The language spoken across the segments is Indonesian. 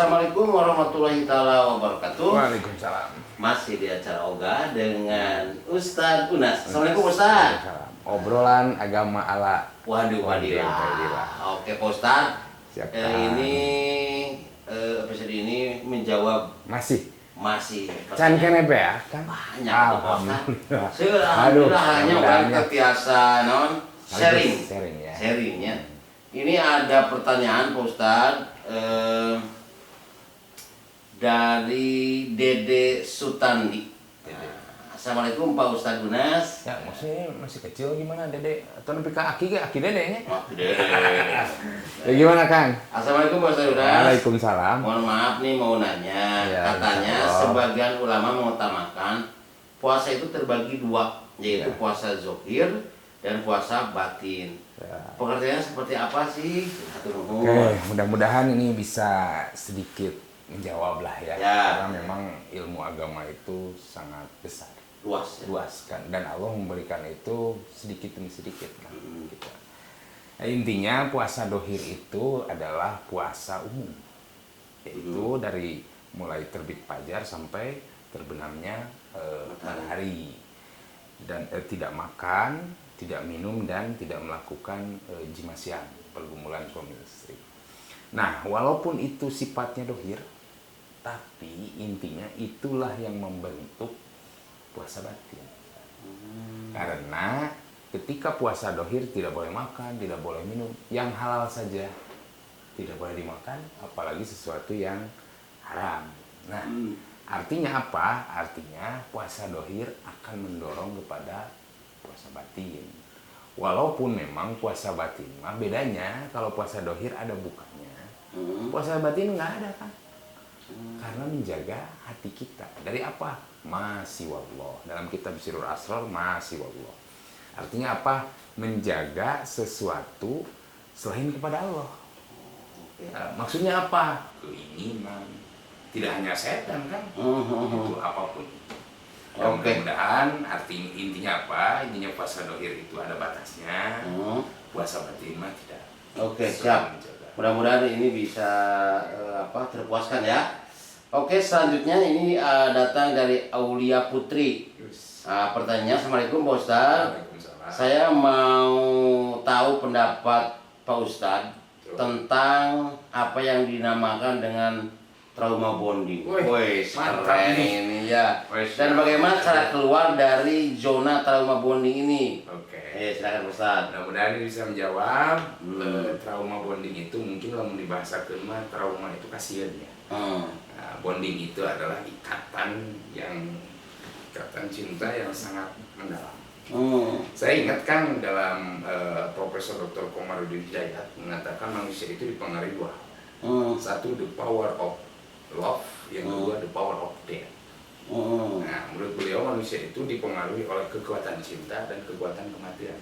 Assalamualaikum warahmatullahi taala wabarakatuh. Waalaikumsalam. Masih di acara Oga dengan Ustadz Unas. Assalamualaikum Ustadz. Obrolan agama ala. Waduh, wadilah. Oke Pak Ustadz. Siap. Ini episode ini menjawab Masih. Can pertanyaan. kene ya kan? Banyak Pak Alhamdulillah. Ustadz. Alhamdulillah hanya orang mudah-mudahan terbiasa sharing. Ya. Sharingnya. Ini ada pertanyaan Pak Ustadz. Dari Dede Sutandi. Assalamualaikum Pak Ustadz Unas. Ya, maksudnya masih kecil gimana Dede? Atau nepi ka aki dedenya? Dede. Ya gimana Kang? Assalamualaikum Pak Ustadz Unas. Waalaikumsalam. Mohon maaf nih mau nanya. Ya, Katanya sebagian ulama mengutamakan puasa itu terbagi dua, yaitu Ya. puasa zohir dan puasa batin. Ya. Pengertiannya seperti apa sih? Oke, mudah-mudahan ini bisa sedikit menjawab lah ya. Ya. Karena memang ilmu agama itu sangat besar. Luas Kan, dan Allah memberikan itu sedikit demi sedikit kan, gitu. Nah, intinya puasa dohir itu adalah puasa umum, yaitu dari mulai terbit fajar sampai terbenamnya matahari, dan tidak makan, tidak minum, dan tidak melakukan jima siang, pergumulan suami istri. Nah, walaupun itu sifatnya dohir, tapi intinya itulah yang membentuk puasa batin. Karena ketika puasa dohir tidak boleh makan, tidak boleh minum, yang halal saja tidak boleh dimakan, apalagi sesuatu yang haram. Nah, artinya apa? Artinya puasa dohir akan mendorong kepada puasa batin. Walaupun memang puasa batin, bedanya kalau puasa dohir ada bukanya, puasa batin nggak ada kan? Karena menjaga hati kita dari apa? Masih wallah. Dalam kitab Sirrul Asrar masih wallah. Artinya apa? Menjaga sesuatu selain kepada Allah. Maksudnya apa? Keinginan. Tidak hanya setan kan? Itu apapun. Mudah-mudahan intinya apa? Intinya puasa dohir itu ada batasnya. Puasa batin mah tidak. Oke, siap. Mudah-mudahan ini bisa terpuaskan ya. Oke, selanjutnya ini datang dari Aulia Putri. Pertanyaannya, Assalamualaikum Pak Ustadz. Saya mau tahu pendapat Pak Ustadz tentang apa yang dinamakan dengan trauma bonding. Woi, keren ini ya. Dan bagaimana cara keluar dari zona trauma bonding ini? Oke. Silakan Pak Ustadz. Mudah-mudahan ini bisa menjawab. Trauma bonding itu mungkin kalau dibahasakan mah trauma itu kasihan ya. Nah, bonding itu adalah ikatan cinta yang sangat mendalam. Saya ingat kan dalam Profesor Dr. Komarudin Hidayat mengatakan manusia itu dipengaruhi dua. Satu, the power of love, yang kedua the power of death. Nah, menurut beliau manusia itu dipengaruhi oleh kekuatan cinta dan kekuatan kematian.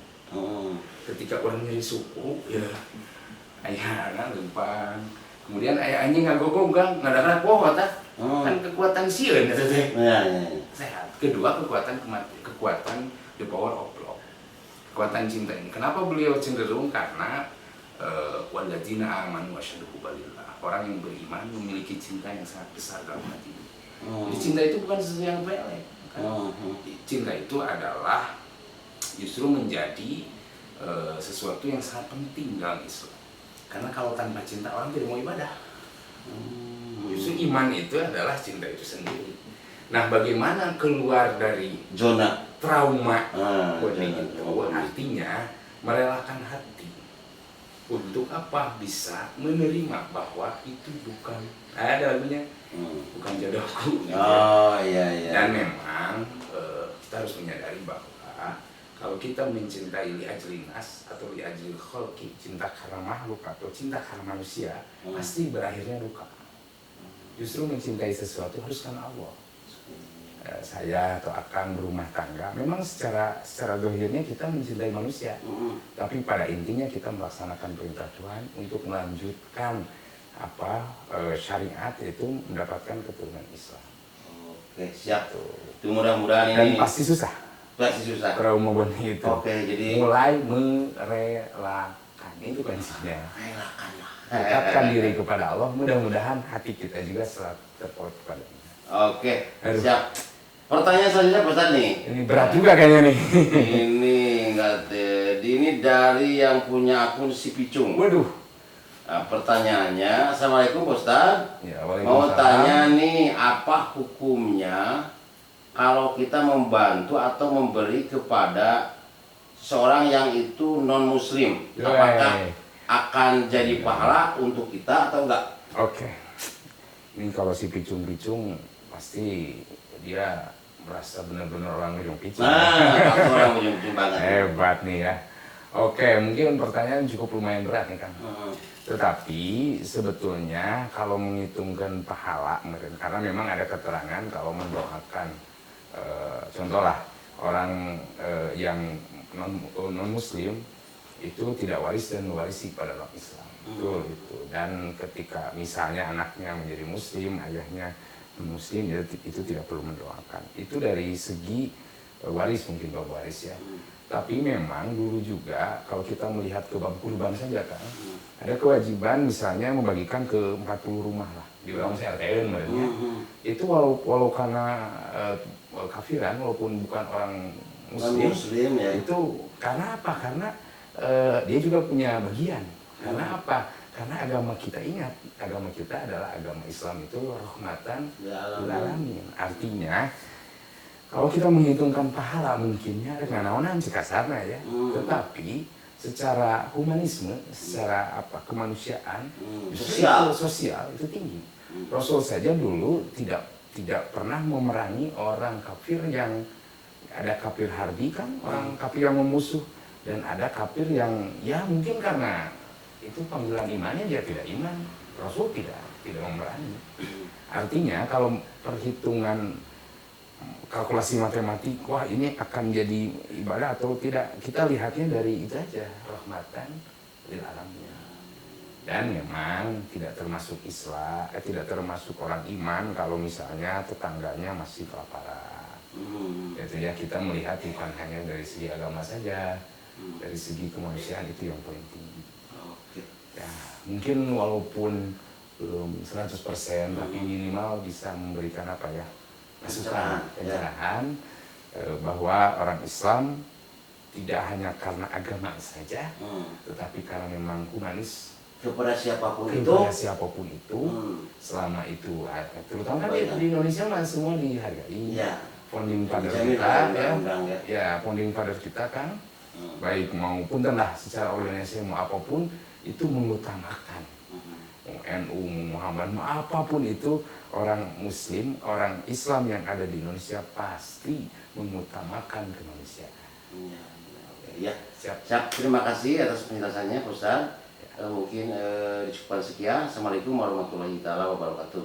Ketika orang nyeri suku, ya ayah anak lempang, kemudian ayah anjing ngagogong kan, ngadakan pohon kan kekuatan sieun eta teh. Sehat. Kedua, kekuatan the power of love. Kekuatan cinta ini. Kenapa beliau cenderung? Karena walladzina amanu asyaddu hubbalillah. Orang yang beriman memiliki cinta yang sangat besar dalam hatinya. Jadi cinta itu bukan sesuatu yang pelek. Cinta itu adalah justru menjadi sesuatu yang sangat penting dalam Islam. Karena kalau tanpa cinta orang tidak mau ibadah. Justru iman itu adalah cinta itu sendiri. Nah, bagaimana keluar dari Zona trauma bonding itu? Artinya merelakan hati untuk apa? Bisa menerima bahwa itu bukan ada lagunya, bukan jodohku. Gitu. Iya. Dan memang kita harus menyadari bahwa kalau kita mencintai li ajli nas atau li ajli khalqi, cinta karena makhluk atau cinta karena manusia, pasti berakhirnya luka. Justru mencintai sesuatu harus karena Allah. Saya atau Akang berumah tangga, memang secara zahirnya kita mencintai manusia, tapi pada intinya kita melaksanakan perintah Tuhan untuk melanjutkan syariat, yaitu mendapatkan keturunan Islam. Oke, siap. Itu mudah-mudahan Dan ini pasti susah. Trauma bonding itu. Oke, jadi mulai merelakan relakan, itu kuncinya. Relakanlah. Dekatkan diri kepada Allah, mudah-mudahan hati kita juga selalu terpaut kepadanya. Oke, Aduh. siap. Pertanyaan selanjutnya Pak Ustadz nih. Ini berat juga kayaknya nih. Ini enggak ini dari yang punya akun si Picung. Waduh. Nah, pertanyaannya, Assalamualaikum Pak Ustadz. Ya, Mau tanya nih, apa hukumnya kalau kita membantu atau memberi kepada seorang yang itu non Muslim? Apakah akan jadi pahala untuk kita atau enggak? Oke. Ini kalau si Picung-Picung pasti dia merasa benar-benar orang ujung picung. Nah, orang ujung picung banget. Hebat nih ya. Oke, mungkin pertanyaan cukup lumayan berat nih Kang. Tetapi sebetulnya kalau menghitungkan pahala, karena memang ada keterangan kalau mendoakan, contohlah orang yang non Muslim itu tidak waris dan mewarisi pada orang Islam. Betul itu. Dan ketika misalnya anaknya menjadi Muslim, ayahnya Muslim, itu tidak perlu mendoakan. Itu dari segi waris, mungkin bab waris ya. Tapi memang dulu juga kalau kita melihat ke bab kurban saja kan, ada kewajiban misalnya membagikan ke 40 rumah lah di dalam RT sebenarnya. Itu walau karena kafiran, walaupun bukan orang Muslim ya. Itu karena apa? Karena dia juga punya bagian. Karena apa? Karena agama kita, ingat, agama kita adalah agama Islam itu rahmatan lil alamin. Artinya kalau kita menghitungkan pahala mungkinnya dengan naonan kasarnya ya. Tetapi secara humanisme, secara apa kemanusiaan, sosial itu tinggi. Rasul saja dulu tidak pernah memerangi orang kafir yang ada kafir harbi kan, orang kafir yang memusuh, dan ada kafir yang ya mungkin karena itu panggilan imannya dia tidak iman, Rasul tidak memerangi. Artinya kalau perhitungan kalkulasi matematik, wah ini akan jadi ibadah atau tidak, kita lihatnya dari itu aja, rahmatan lil alamin. Dan memang tidak termasuk Islam, tidak termasuk orang iman kalau misalnya tetangganya masih kelaparan. Itu ya, kita melihat bukan hanya dari segi agama saja, dari segi kemanusiaan itu yang paling tinggi. Ya, mungkin walaupun belum 100%, tapi minimal bisa memberikan apa ya, masukan, pencerahan bahwa orang Islam tidak hanya karena agama saja, tetapi karena memang humanis kepada siapapun itu, selama itu, terutama kan di Indonesia mah semua dihargai. Founding father kita ya, founding father kita kan, baik maupun lah secara organisasi mau apapun itu mengutamakan NU, Muhammad, apapun itu, orang Muslim, orang Islam yang ada di Indonesia pasti mengutamakan kemanusiaan. Ya, siap. Terima kasih atas penjelasannya, Pak Ustadz. Mungkin cukup sekian. Assalamualaikum warahmatullahi wabarakatuh.